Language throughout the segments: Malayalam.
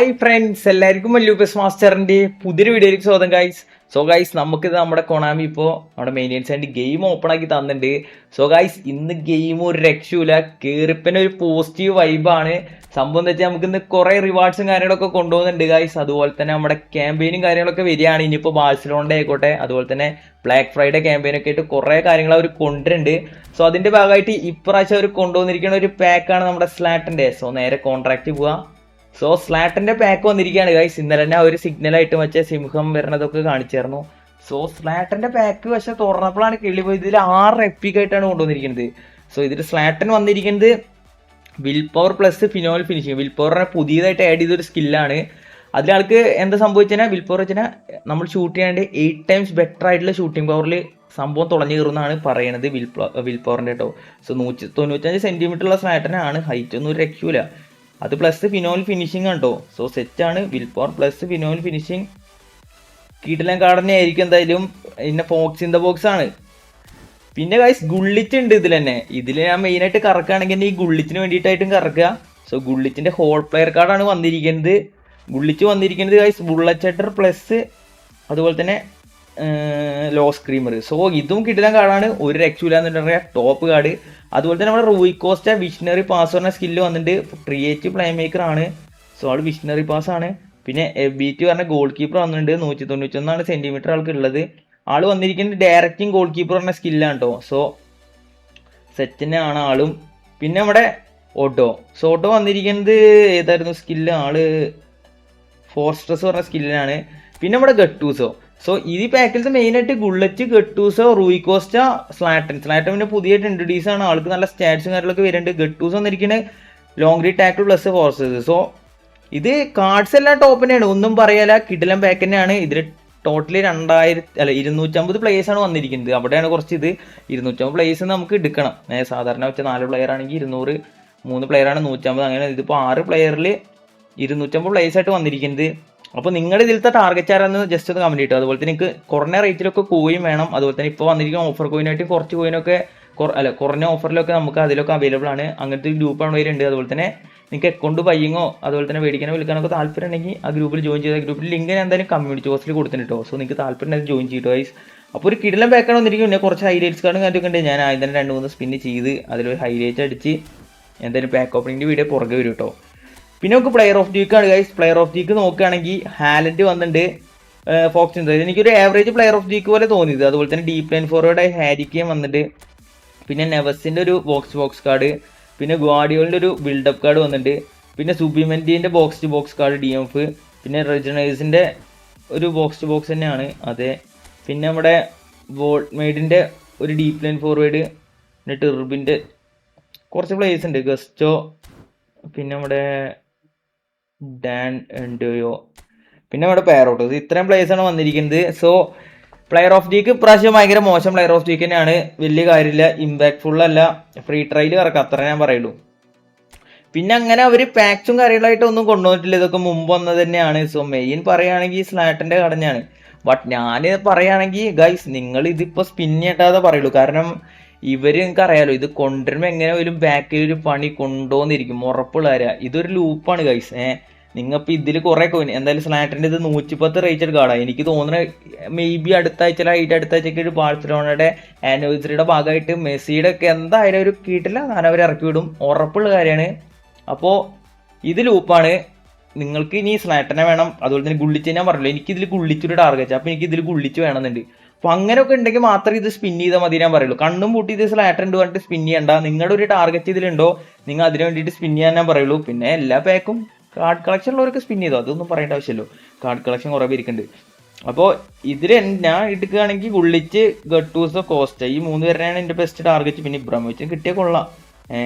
ഹായ് ഫ്രണ്ട്സ്, എല്ലാവർക്കും ലൂപ്പസ് മാസ്റ്ററിന്റെ പുതിയൊരു വീഡിയോയിലേക്ക് സ്വാഗതം ഗൈസ്. സോ ഗൈസ്, നമുക്കിത് നമ്മുടെ കൊണാമി ഇപ്പോൾ നമ്മുടെ മെയിനിയൻസ് ആൻഡ് ഗെയിം ഓപ്പൺ ആക്കി തന്നിട്ടുണ്ട്. സോ ഗൈസ്, ഇന്ന് ഗെയിം ഒരു രക്ഷയില്ല, കയറിപ്പന്നെ ഒരു പോസിറ്റീവ് വൈബാണ്. സംഭവം എന്ന് വെച്ചാൽ നമുക്ക് ഇന്ന് കുറേ റിവാർഡ്സും കാര്യങ്ങളൊക്കെ കൊണ്ടുപോകുന്നുണ്ട് ഗൈസ്. അതുപോലെ തന്നെ നമ്മുടെ ക്യാമ്പയിനും കാര്യങ്ങളൊക്കെ വരികയാണ്. ഇനിയിപ്പോൾ ബാഴ്സലോണയുടെ ആയിക്കോട്ടെ, അതുപോലെ തന്നെ ബ്ലാക്ക് ഫ്രൈഡേ ക്യാമ്പയിനൊക്കെ ആയിട്ട് കുറേ കാര്യങ്ങൾ അവർ കൊണ്ടുവരുന്നുണ്ട്. സോ അതിന്റെ ഭാഗമായിട്ട് ഇപ്രാവശ്യം അവർ കൊണ്ടുവന്നിരിക്കുന്ന ഒരു പാക്കാണ് നമ്മുടെ സ്ലാറ്റിന്റെ. സോ നേരെ കോൺട്രാക്ട് പോവാം. സോ സ്ലാറ്റിന്റെ പാക്ക് വന്നിരിക്കുകയാണ് ഗൈസ്. ഇന്നലെ തന്നെ ഒരു സിഗ്നലായിട്ട് വെച്ച സിംഹം വരണതൊക്കെ കാണിച്ചായിരുന്നു. സോ സ്ലാറ്റിന്റെ പാക്ക് പക്ഷെ തുറന്നപ്പോഴാണ് കിളി പോയത്. ഇതിൽ 6 എപ്പിക് ആയിട്ടാണ് കൊണ്ടുവന്നിരിക്കുന്നത്. സോ ഇതിൽ സ്ലാറ്റൻ വന്നിരിക്കുന്നത് will power plus final finishing. Will power പുതിയതായിട്ട് ആഡ് ചെയ്തൊരു സ്കില്ലാണ്. അതിലാൾക്ക് എന്താ സംഭവിച്ചാൽ വിൽ പവർ വെച്ചാൽ നമ്മൾ ഷൂട്ട് ചെയ്യാണ്ട് 8 ടൈംസ് ബെറ്റർ ആയിട്ടുള്ള ഷൂട്ടിംഗ് പവറിൽ സംഭവം തുളഞ്ഞു കയറുന്നതാണ് പറയണത് വിൽ പവറിന്റെ കേട്ടോ. സോ 195 സെന്റിമീറ്റർ ഉള്ള സ്ലാറ്റനാണ്. ഹൈറ്റ് ഒന്നും ഒരു രക്ഷയില്ല. അത് പ്ലസ് ഫിനോൽ ഫിനിഷിംഗ് ആണ് കേട്ടോ. സോ സെറ്റാണ് വിൽ പവർ പ്ലസ് ഫിനോൽ ഫിനിഷിംഗ്. കീട്ടിലാൻ കാടനെ ആയിരിക്കും എന്തായാലും. പിന്നെ ഫോക്സ് ഇൻ ദ ബോക്സ് ആണ്. പിന്നെ ഗൈസ് ഗുള്ളിച്ച് ഉണ്ട് ഇതിൽ തന്നെ. ഇതിൽ ഞാൻ മെയിനായിട്ട് കറക്കുകയാണെങ്കിൽ ഈ ഗുള്ളിച്ചിന് വേണ്ടിയിട്ടായിട്ടും കറക്കുക. സോ ഗുള്ളിച്ചിന്റെ ഹോൾ പ്ലെയർ കാർഡാണ് വന്നിരിക്കുന്നത്. ഗുള്ളിച്ച് വന്നിരിക്കുന്നത് ഗൈസ് ബുള്ളറ്റ് ഹെഡർ പ്ലസ് അതുപോലെ തന്നെ ലോ സ്ക്രീമർ. സോ ഇതും കിട്ടുന്ന കാർഡാണ്, ഒരു രക്ഷയില്ല എന്ന് പറയാം. Top card. അതുപോലെ തന്നെ നമ്മുടെ റൂയി കോസ്റ്റ വിഷണറി പാസ് പറഞ്ഞ സ്കില്ല് വന്നിട്ട് ക്രിയേറ്റീവ് പ്ലേ മേക്കർ ആണ്. സോ ആൾ വിഷണറി പാസ് ആണ്. പിന്നെ FBT പറഞ്ഞ ഗോൾ കീപ്പർ വന്നിട്ടുണ്ട്. 191 സെന്റിമീറ്റർ ആൾക്ക് ഉള്ളത്. ആള് വന്നിരിക്കുന്നത് ഡയറക്റ്റിംഗ് ഗോൾ കീപ്പർ പറഞ്ഞ സ്കില്ലാണ് കേട്ടോ. സോ സെറ്റിനെ ആണ് ആളും. പിന്നെ നമ്മുടെ ഓട്ടോ. സോ ഓട്ടോ വന്നിരിക്കുന്നത് ഏതായിരുന്നു സ്കില്ല്? ആള് ഫോർസ്ട്രസ് പറഞ്ഞ സ്കില്ലിനാണ്. പിന്നെ നമ്മുടെ ഗട്ടൂസോ. സോ ഈ പാക്കിലത്തെ മെയിനായിട്ട് ഗുള്ളറ്റ്, ഗട്ടൂസോ, റൂയി കോസ്റ്റ, സ്ലാറ്റൻ. പിന്നെ പുതിയതായിട്ട് ഇൻട്രൊഡ്യൂസ് ആണ്. ആൾക്ക് നല്ല സ്റ്റാറ്റ്സും കാര്യങ്ങളൊക്കെ വരുന്നുണ്ട്. ഗട്ടൂസ് വന്നിരിക്കുന്നത് long re tackle plus forces. So ഇത് കാർഡ്സ് എല്ലാം ടോപ്പ് തന്നെയാണ്, ഒന്നും പറയാല. കിടിലൻ പാക്ക് തന്നെയാണ്. ഇതിൽ ടോട്ടലി 250 പ്ലേയേഴ്സ് ആണ് വന്നിരിക്കുന്നത്. അവിടെയാണ് കുറച്ച് ഇത് 250 പ്ലേയേഴ്സ് നമുക്ക് എടുക്കണം. സാധാരണ വെച്ച 4 പ്ലെയർ ആണെങ്കിൽ 200, 3 പ്ലെയർ ആണ് 150. അങ്ങനെ ഇതിപ്പോൾ 6 പ്ലെയറിൽ 250 പ്ലേയേഴ്സ് ആയിട്ട് വന്നിരിക്കുന്നത്. അപ്പോൾ നിങ്ങൾ ഇതിലത്തെ ടാർഗറ്റ് ആരാന്ന് ജസ്റ്റ് ഒന്ന് കമന്റ് ചെയ്തു. അതുപോലെ തന്നെ നിങ്ങൾക്ക് കുറഞ്ഞ റേറ്റിലൊക്കെ കോയിൻ വേണം. അതുപോലെ തന്നെ ഇപ്പോൾ വന്നിരിക്കുന്ന ഓഫർ കോയിനായിട്ട് കുറച്ച് കോയിനൊക്കെ കുറഞ്ഞ ഓഫറിലൊക്കെ നമുക്ക് അതിലൊക്കെ അവൈലബിൾ ആണ്. അങ്ങനത്തെ ഒരു ഗ്രൂപ്പാണ് വരുന്നുണ്ട്. അതുപോലെ തന്നെ നിങ്ങൾക്ക് അക്കൗണ്ട് ബയ്യിങ്ങോ അതുപോലെ തന്നെ മേടിക്കാനോ വിൽക്കാനൊക്കെ താല്പര്യം ഉണ്ടെങ്കിൽ ആ ഗ്രൂപ്പിൽ ജോയിൻ ചെയ്ത ഗ്രൂപ്പിൽ ലിങ്ക് ഞാൻ എന്തായാലും കമ്മ്യൂണിറ്റി പോസ്റ്റിൽ കൊടുത്തിട്ടുണ്ട് കേട്ടോ. സോ നിങ്ങൾക്ക് താല്പര്യം ഉണ്ടെങ്കിൽ ജോയിൻ ചെയ്തു ഗൈസ്. അപ്പോൾ ഒരു കിടിലൻ പാക്കാണ് വന്നിരിക്കും. പിന്നെ കുറച്ച് ഹൈലൈറ്റ്സ് കാർഡും കാര്യമൊക്കെ ഉണ്ട്. ഞാൻ ആദ്യം തന്നെ 2-3 സ്പിന്ന് ചെയ്ത് അതിലൊരു ഹൈലൈറ്റ് അടിച്ച് എന്തായാലും പാക്ക് ഓപ്പണിങ്ങിൻ്റെ വീഡിയോ പുറകെ വരും കേട്ടോ. പിന്നെ നമുക്ക് പ്ലെയർ ഓഫ് വീക്ക് ആണ് ഗൈസ്. പ്ലെയർ ഓഫ് വീക്ക് നോക്കുകയാണെങ്കിൽ ഹാലൻഡ് വന്നിട്ടുണ്ട്, ഫോക്സ് ഉണ്ട്. എനിക്കൊരു ആവറേജ് പ്ലെയർ ഓഫ് വീക്ക് പോലെ തോന്നിയത്. അതുപോലെ തന്നെ ഡീപ് ലൈൻ ഫോർവേഡ് ഹാരിക്കെയും വന്നിട്ട്. പിന്നെ നെവസിൻ്റെ ഒരു ബോക്സ് കാർഡ്. പിന്നെ ഗ്വാഡിയോളിൻ്റെ ഒരു ബിൽഡപ്പ് കാർഡ് വന്നിട്ടുണ്ട്. പിന്നെ സുബിമെൻറ്റിൻ്റെ box to box card DMF. പിന്നെ റെജനൈസിൻ്റെ ഒരു ബോക്സ് ടു ബോക്സ് തന്നെയാണ് അതെ. പിന്നെ നമ്മുടെ വോൾട്ട്മെയ്ഡിൻ്റെ ഒരു ഡീപ് ലൈൻ ഫോർവേഡ്. പിന്നെ ടെർബിൻ്റെ കുറച്ച് പ്ലേയേഴ്സ് ഉണ്ട്, ഗസ്റ്റോ, പിന്നെ നമ്മുടെ ഡാൻ എൻഡോയോ, പിന്നെ നമ്മുടെ പാരോട്ടോസ്. ഇത്രയും പ്ലേയേഴ്സാണ് വന്നിരിക്കുന്നത്. സോ പ്ലെയർ ഓഫ് വീക്ക് ഇപ്രാവശ്യം ഭയങ്കര മോശം പ്ലെയർ ഓഫ് വീക്ക് തന്നെയാണ്. വലിയ കാര്യമില്ല, ഇമ്പാക്ട്ഫുൾ അല്ല. ഫ്രീ ട്രയൽ കറക്കാം, അത്ര ഞാൻ പറയുള്ളൂ. പിന്നെ അങ്ങനെ അവർ പാക്സും കാര്യങ്ങളായിട്ട് ഒന്നും കൊണ്ടുവന്നിട്ടില്ല. ഇതൊക്കെ മുമ്പ് വന്നത് തന്നെയാണ്. സോ മെയിൻ പറയുകയാണെങ്കിൽ സ്ലാറ്റിൻ്റെ കടഞ്ഞാണ്. ബട്ട് ഞാൻ പറയുകയാണെങ്കിൽ ഗൈസ്, നിങ്ങൾ ഇതിപ്പോൾ സ്പിൻ ചെയ്യട്ടാതെ പറയുള്ളൂ. കാരണം നിങ്ങൾക്ക് അറിയാലോ, ഇത് കൊണ്ടുവരുമ്പോൾ എങ്ങനെയായാലും ബാക്കിൽ ഒരു പണി കൊണ്ടുവന്നിരിക്കും, ഉറപ്പുള്ള കാര്യം. ഇതൊരു ലൂപ്പാണ് ഗൈസ്. നിങ്ങളിപ്പോൾ ഇതിൽ കുറേ കോയിൻ എന്തായാലും സ്ലാറ്റിൻ്റെ ഇത് 110 റേറ്റഡ് കാർഡാണ്. എനിക്ക് തോന്നുന്നത് മേ ബി അടുത്ത ആഴ്ചയൊക്കെ ഒരു ബാഴ്സലോണയുടെ ആനിവേഴ്സറിയുടെ ഭാഗമായിട്ട് മെസ്സിയുടെ ഒക്കെ എന്തായാലും ഒരു കീട്ടില്ല ഞാൻ അവർ ഇറക്കി വിടും, ഉറപ്പുള്ള കാര്യമാണ്. അപ്പോൾ ഇത് ലൂപ്പാണ്. നിങ്ങൾക്ക് ഇനി സ്ലാറ്റനെ വേണം. അതുപോലെ തന്നെ ഗുള്ളിച്ച് ഞാൻ പറഞ്ഞില്ല, എനിക്കിതിൽ ഗുള്ളിച്ചൊരു ടാർഗറ്റ്. അപ്പോൾ എനിക്കിതിൽ ഗുള്ളിച്ച് വേണമെന്നുണ്ട്. അപ്പോൾ അങ്ങനെയൊക്കെ ഉണ്ടെങ്കിൽ മാത്രമേ ഇത് സ്പിൻ ചെയ്താൽ മതി ഞാൻ പറയുള്ളൂ. കണ്ണും പൂട്ടി ഇത് സ്ലാറ്റൻ ഉണ്ട് പറഞ്ഞിട്ട് സ്പിൻ ചെയ്യണ്ട. നിങ്ങളുടെ ഒരു ടാർഗറ്റ് ഇതിലുണ്ടോ, നിങ്ങൾ അതിന് വേണ്ടിയിട്ട് സ്പിൻ ചെയ്യാൻ ഞാൻ പറയുള്ളൂ. പിന്നെ എല്ലാ പാക്കും കാർഡ് കളക്ഷൻ ഉള്ളവർക്ക് സ്പിൻ ചെയ്തോ, അതൊന്നും പറയേണ്ട ആവശ്യമല്ലോ. കാർഡ് കളക്ഷൻ കുറേ പേരിക്കുന്നുണ്ട്. അപ്പോൾ ഇതിൽ ഞാൻ എടുക്കുകയാണെങ്കിൽ ഗുള്ളിച്ച്, ഗട്ടൂസോ, കോസ്റ്റ, ഈ 3 പേരാണ് എൻ്റെ ബെസ്റ്റ് ടാർഗറ്റ്. പിന്നെ ഇബ്രാഹിമോവിച്ച് കിട്ടിയ കൊള്ളാം.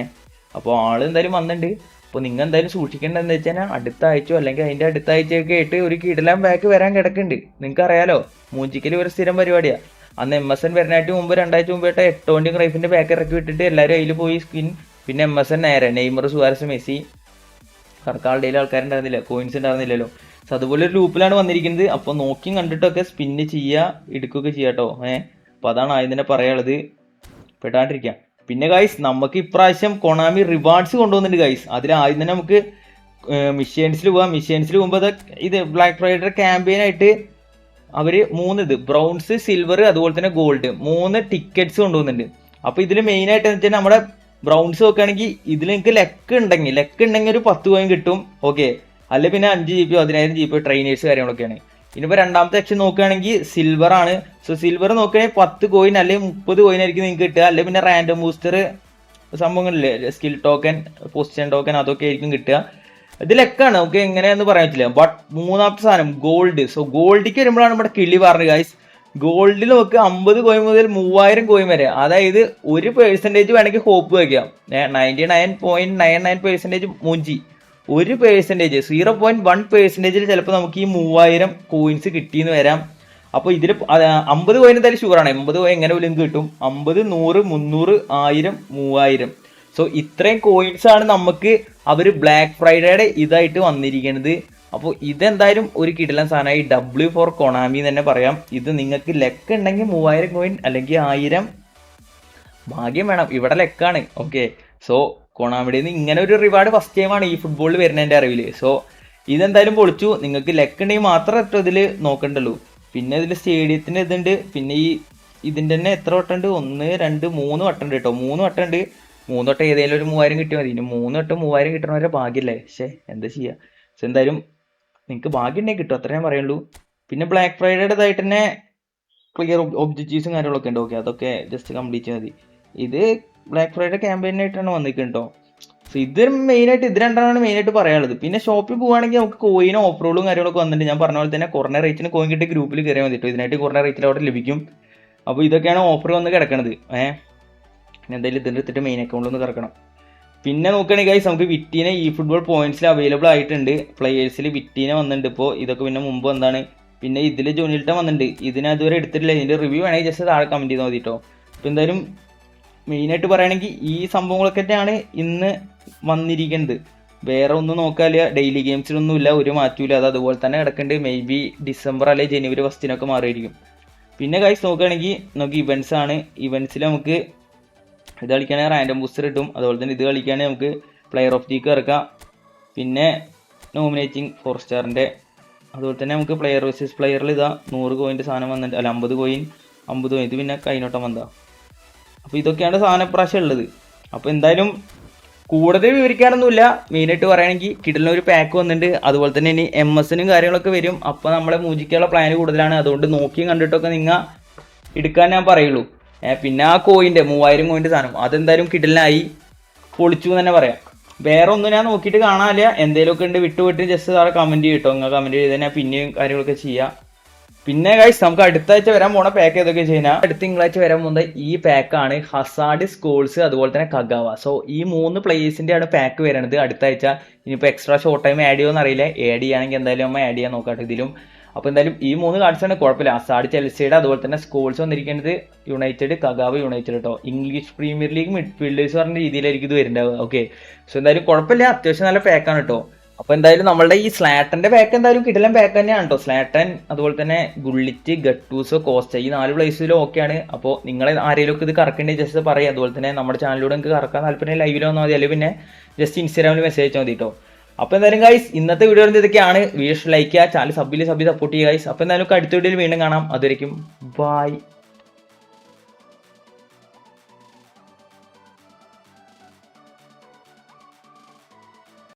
അപ്പോൾ ആൾ എന്തായാലും വന്നിട്ടുണ്ട്. അപ്പോൾ നിങ്ങൾ എന്തായാലും സൂക്ഷിക്കേണ്ടത് എന്താ വെച്ചാൽ അടുത്ത ആഴ്ചയോ അല്ലെങ്കിൽ അതിൻ്റെ അടുത്ത ആഴ്ചയൊക്കെ ആയിട്ട് ഒരു കിടിലൻ ബാക്ക് വരാൻ കിടക്കുന്നുണ്ട്. നിങ്ങൾക്ക് അറിയാലോ, മൂഞ്ചിക്കൽ ഒരു സ്ഥിരം പരിപാടിയാണ്. അന്ന് MSN വരുന്നതായിട്ട് മുമ്പ് 2 ആഴ്ച മുമ്പായിട്ട് 8 റൈഫിൻ്റെ ബാക്ക് ഇറക്കി വിട്ടിട്ട് എല്ലാവരും അതിൽ പോയി സ്കിൻ. പിന്നെ MSN നേരെ നെയ്മർ, സുവാരസ്, മെസ്സി, സർക്കാരുടെ ആൾക്കാരുണ്ടായിരുന്നില്ല, കോയിൻസ് ഉണ്ടായിരുന്നില്ലല്ലോ. സോ അതുപോലെ ഒരു ലൂപ്പിലാണ് വന്നിരിക്കുന്നത്. അപ്പോൾ നോക്കിയും കണ്ടിട്ടൊക്കെ സ്പിന്ന് ചെയ്യുക, എടുക്കുകയൊക്കെ ചെയ്യാം കേട്ടോ. അപ്പോൾ അതാണ് ആദ്യം തന്നെ പറയാനുള്ളത്, പെടാണ്ടിരിക്കുക. പിന്നെ ഗൈസ്, നമുക്ക് ഇപ്രാവശ്യം കൊണാമി റിവാർഡ്സ് കൊണ്ടുവന്നിട്ടുണ്ട് ഗൈസ്. അതിൽ ആദ്യം തന്നെ നമുക്ക് മിഷ്യൻസിൽ പോവാം. മിഷ്യൻസിൽ പോകുമ്പോൾ ഇത് ബ്ലാക്ക് ഫ്രൈഡേ ക്യാമ്പയിനായിട്ട് അവർ 3 ഇത് ബ്രൗൺസ്, സിൽവർ, അതുപോലെ തന്നെ ഗോൾഡ് 3 ടിക്കറ്റ്സ് കൊണ്ടുപോകുന്നുണ്ട്. അപ്പോൾ ഇതിൽ മെയിനായിട്ട് എന്ന് വെച്ചാൽ നമ്മുടെ ബ്രൗൺസ് നോക്കുകയാണെങ്കിൽ ഇതിൽ നിങ്ങൾക്ക് ലെക്ക് ഉണ്ടെങ്കിൽ ഒരു 10 കോയിൻ കിട്ടും. ഓക്കെ, അല്ലെ പിന്നെ 5 GB 10,000 GB ട്രെയിനേഴ്സ് കാര്യങ്ങളൊക്കെയാണ്. ഇനിയിപ്പോൾ രണ്ടാമത്തെ സെക്ഷൻ നോക്കുകയാണെങ്കിൽ സിൽവർ ആണ്. സോ സിൽവർ നോക്കുകയാണെങ്കിൽ 10 കോയിൻ അല്ലെങ്കിൽ 30 കോയിൻ ആയിരിക്കും നിങ്ങൾക്ക് കിട്ടുക. അല്ലെങ്കിൽ പിന്നെ റാൻഡം ബൂസ്റ്റർ സംഭവങ്ങളില്ലേ, സ്കിൽ ടോക്കൻ, പൊസിഷൻ ടോക്കൻ, അതൊക്കെ ആയിരിക്കും കിട്ടുക. ഇതിലൊക്കെയാണ് നമുക്ക് എങ്ങനെയാന്ന് പറയാൻ പറ്റില്ല. ബട്ട് മൂന്നാമത്തെ സാധനം ഗോൾഡ്. സോ ഗോൾഡിക്ക് വരുമ്പോഴാണ് നമ്മുടെ കിളി പറഞ്ഞത് ഗൈസ്. ഗോൾഡിൽ നമുക്ക് 50 കോയിൻ മുതൽ 3000 കോയിൻ വരെ, അതായത് 1% വേണമെങ്കിൽ ഹോപ്പ് വയ്ക്കാം. 99.99% മൂഞ്ചി, 1% 0.1% ചിലപ്പോൾ നമുക്ക് ഈ 3000 കോയിൻസ് കിട്ടിയെന്ന് വരാം. അപ്പോൾ ഇതിൽ 50 കോയിൻ എന്തായാലും ഷുവറാണ്. 80 കോയിൻ എങ്ങനെ പോലും കിട്ടും. 50, 100, 300, 1000, 3000. സോ ഇത്രയും കോയിൻസ് ആണ് നമുക്ക് അവർ ബ്ലാക്ക് ഫ്രൈഡേയുടെ ഇതായിട്ട് വന്നിരിക്കുന്നത്. അപ്പോൾ ഇതെന്തായാലും ഒരു കിടിലൻ സാധനമായി W ഫോർ കൊണാമി എന്ന് തന്നെ പറയാം. ഇത് നിങ്ങൾക്ക് ലെക്ക് ഉണ്ടെങ്കിൽ 3000 കോയിൻ അല്ലെങ്കിൽ 1000 ഭാഗ്യം വേണം. ഇവിടെ ലെക്കാണ്. ഓക്കെ, സോ കൊണാമിയുടെ നിന്ന് ഇങ്ങനെ ഒരു റിവാർഡ് ഫസ്റ്റ് ടൈമാണ് ഈ ഫുട്ബോളിൽ വരുന്നതിൻ്റെ അറിവിൽ. സോ ഇതെന്തായാലും പൊളിച്ചു. നിങ്ങൾക്ക് ലെക്ക് ഉണ്ടെങ്കിൽ മാത്രം ഇതിൽ നോക്കണ്ടല്ലോ. പിന്നെ ഇതിൽ സ്റ്റേഡിയത്തിന് ഇതുണ്ട്. പിന്നെ ഇതിൻ്റെ തന്നെ എത്ര വട്ടമുണ്ട്? 1, 2, 3 വട്ടമുണ്ട് കേട്ടോ. 3 വട്ടമുണ്ട്. 3 വട്ടം ഏതെങ്കിലും ഒരു 3000 കിട്ടിയാൽ മതി. ഇനി 3 വട്ടം 3000 കിട്ടണവരെ ഭാഗ്യമല്ലേ. പക്ഷേ എന്താ ചെയ്യുക. പക്ഷെ എന്തായാലും നിങ്ങൾക്ക് ഭാഗ്യം ഉണ്ടെങ്കിൽ കിട്ടും, അത്രേ ഞാൻ പറയുള്ളൂ. പിന്നെ ബ്ലാക്ക് ഫ്രൈഡേയുടേതായിട്ട് തന്നെ ക്ലിയർ ഒബ്ജക്റ്റീവ്സും കാര്യങ്ങളൊക്കെ ഉണ്ട്. ഓക്കെ, അതൊക്കെ ജസ്റ്റ് കംപ്ലീറ്റ് ചെയ്താൽ മതി. ഇത് ബ്ലാക്ക് ഫ്രൈഡേ ക്യാമ്പയിനായിട്ടാണ് വന്നിരിക്കുന്നത് കേട്ടോ. സോ ഇത് മെയിനായിട്ട് ഇത് രണ്ടാണ് മെയിനായിട്ട് പറയാനുള്ളത്. പിന്നെ ഷോപ്പിൽ പോവുകയാണെങ്കിൽ നമുക്ക് കോയിനും ഓഫറുകളും കാര്യങ്ങളൊക്കെ വന്നിട്ടുണ്ട്. ഞാൻ പറഞ്ഞ പോലെ തന്നെ കുറഞ്ഞ റേറ്റിന് കോയിൻ കിട്ടി ഗ്രൂപ്പിൽ കയറിയാൽ മതി കേട്ടോ. ഇതിനായിട്ട് കുറഞ്ഞ റേറ്റിൽ അവിടെ ലഭിക്കും. അപ്പോൾ ഇതൊക്കെയാണ് ഓഫർ വന്ന് കിടക്കണത്. എന്തായാലും ഇതിൻ്റെ എടുത്തിട്ട് മെയിൻ അക്കൗണ്ടിൽ ഒന്ന് കിടക്കണം. പിന്നെ നോക്കുകയാണെങ്കിൽ ഗൈസ് നമുക്ക് വിറ്റീനെ ഈ ഫുട്ബോൾ പോയിന്റ്സിൽ അവൈലബിൾ ആയിട്ടുണ്ട്. പ്ലെയേഴ്സിൽ വിറ്റീനെ വന്നിട്ടുണ്ട് ഇപ്പോൾ. ഇതൊക്കെ പിന്നെ മുമ്പ് എന്താണ്. പിന്നെ ഇതിൽ ജോണിൽട്ടൺ വന്നിട്ടുണ്ട്. ഇതിനെ അതുവരെ എടുത്തിട്ടില്ല. ഇതിൻ്റെ റിവ്യൂ വേണമെങ്കിൽ ജസ്റ്റ് താഴെ കമൻറ്റ് ചെയ്താൽ മതി കേട്ടോ. അപ്പോൾ എന്തായാലും മെയിനായിട്ട് പറയുകയാണെങ്കിൽ ഈ സംഭവങ്ങളൊക്കെ തന്നെയാണ് ഇന്ന് വന്നിരിക്കുന്നത്. വേറെ ഒന്നും നോക്കാനില്ല. ഡെയിലി ഗെയിംസിലൊന്നുമില്ല, ഒരു മാറ്റമില്ല. അത് അതുപോലെ തന്നെ കിടക്കുന്നുണ്ട്. മേ ബി ഡിസംബർ അല്ലെങ്കിൽ ജനുവരി ഫസ്റ്റിനൊക്കെ മാറിയിരിക്കും. പിന്നെ ഗൈസ് നോക്കുകയാണെങ്കിൽ നമുക്ക് ഇവൻറ്റ്സ് ആണ്. ഇവൻറ്റ്സിൽ നമുക്ക് ഇത് കളിക്കുകയാണെങ്കിൽ റാൻഡം ബൂസ്റ്റർ കിട്ടും. അതുപോലെ തന്നെ ഇത് കളിക്കുകയാണെങ്കിൽ നമുക്ക് പ്ലെയർ ഓഫ് ദീക്ക് ഇറക്കാം. പിന്നെ നോമിനേറ്റിംഗ് 4 സ്റ്റാറിൻ്റെ. അതുപോലെ തന്നെ നമുക്ക് പ്ലെയർ വേഴ്സസ് പ്ലെയറിൽ ഇതാ 100 കോയിൻ്റെ സാധനം വന്നിട്ട്, അല്ല 50 കോയിൻ 50 കോയിൻ. ഇത് പിന്നെ കൈനോട്ടം വന്നതാ. അപ്പോൾ ഇതൊക്കെയാണ് സാധനം പ്രാവശ്യം ഉള്ളത്. അപ്പോൾ എന്തായാലും കൂടുതൽ വിവരിക്കാനൊന്നുമില്ല. മെയിനായിട്ട് പറയുകയാണെങ്കിൽ കിടലിനൊരു പാക്ക് വന്നിട്ടുണ്ട്. അതുപോലെ തന്നെ ഇനി MS-നും കാര്യങ്ങളൊക്കെ വരും. അപ്പോൾ നമ്മളെ മൂജിക്കുള്ള പ്ലാൻ കൂടുതലാണ്. അതുകൊണ്ട് നോക്കിയും കണ്ടിട്ടൊക്കെ നിങ്ങൾ എടുക്കാൻ ഞാൻ പറയുള്ളൂ. പിന്നെ ആ കോയിൻ്റെ 3000 കോയിൻ്റെ സാധനം അതെന്തായാലും കിടലിനായി പൊളിച്ചു എന്ന് തന്നെ പറയാം. വേറെ ഒന്നും ഞാൻ നോക്കിയിട്ട് കാണാനില്ല. എന്തെങ്കിലുമൊക്കെ ഉണ്ട് വിട്ട് ജസ്റ്റ് താഴെ കമൻറ്റ് ചെയ്യും കേട്ടോ. നിങ്ങൾ കമൻറ്റ് ചെയ്ത് ഞാൻ പിന്നെയും കാര്യങ്ങളൊക്കെ ചെയ്യാം. പിന്നെ ഗൈസ് നമുക്ക് അടുത്ത ആഴ്ച വരാൻ പോണ പാക്ക് ഏതൊക്കെ ചെയ്യുന്ന അടുത്ത തിങ്കളാഴ്ച വരാൻ പോകുന്നത് ഈ പാക്കാണ്. ഹസാഡ്, സ്കോൾസ്, അതുപോലെ തന്നെ കഗാവ. സോ ഈ 3 പ്ലേയേഴ്സിൻ്റെ ആണ് പാക്ക് വരുന്നത് അടുത്ത ആഴ്ച. ഇനിയിപ്പോൾ എക്സ്ട്രാ ഷോർട്ട് ടൈം ആഡ് ചെയ്യുമെന്ന് അറിയില്ല. ആഡ് ചെയ്യുകയാണെങ്കിൽ എന്തായാലും നമ്മൾ ആഡ് ചെയ്യാൻ നോക്കാട്ടെ ഇതിലും. അപ്പോൾ എന്തായാലും ഈ 3 കാർഡ്സാണ് കുഴപ്പമില്ല. ഹസാഡ് ചെൽസിയുടെ, അതുപോലെ തന്നെ സ്കോൾസ് വന്നിരിക്കുന്നത് യുണൈറ്റഡ്, കഗാവ യുണൈറ്റഡ് കേട്ടോ. ഇംഗ്ലീഷ് പ്രീമിയർ ലീഗ് മിഡ്ഫീൽഡേഴ്സ് പറഞ്ഞ രീതിയിലായിരിക്കും ഇത് വരുന്നുണ്ടാവുക. ഓക്കെ, സോ എന്തായാലും കുഴപ്പമില്ല, അത്യാവശ്യം നല്ല പാക്കാണ് കേട്ടോ. അപ്പോൾ എന്തായാലും നമ്മളുടെ ഈ സ്ലാറ്റന്റെ പാക്ക് എന്തായാലും കിടലൻ പാക്ക് തന്നെയാണ് കേട്ടോ. സ്ലാറ്റൻ, അതുപോലെ തന്നെ ഗുള്ളിറ്റ്, ഗട്ടൂസോ, കോസ്റ്റ, ഈ 4 പ്ലേസിലും ഓക്കെയാണ്. അപ്പോൾ നിങ്ങളെ ആരെങ്കിലും ഒക്കെ ഇത് കറക്കേണ്ടത് ജസ്റ്റ് പറയുക. അതുപോലെ തന്നെ നമ്മുടെ ചാനലിലൂടെ നിങ്ങൾക്ക് കറക്കാൻ താല്പര്യം ലൈവിൽ വന്നാൽ മതി, അല്ലെങ്കിൽ പിന്നെ ജസ്റ്റ് ഇൻസ്റ്റാഗ്രാമിൽ മെസ്സേജ് അയച്ചാൽ മതി കേട്ടോ. അപ്പോൾ എന്തായാലും ഗൈസ് ഇന്നത്തെ വീഡിയോ ഇതൊക്കെയാണ്. വീഡിയോ ലൈക്ക് ചെയ്യുക, ചാനൽ സപ്പോർട്ട് ചെയ്യുക ഗൈസ്. അപ്പോൾ എന്തായാലും അടുത്ത വീഡിയോയിൽ വീണ്ടും കാണാം. അതുവരെയും ബൈ.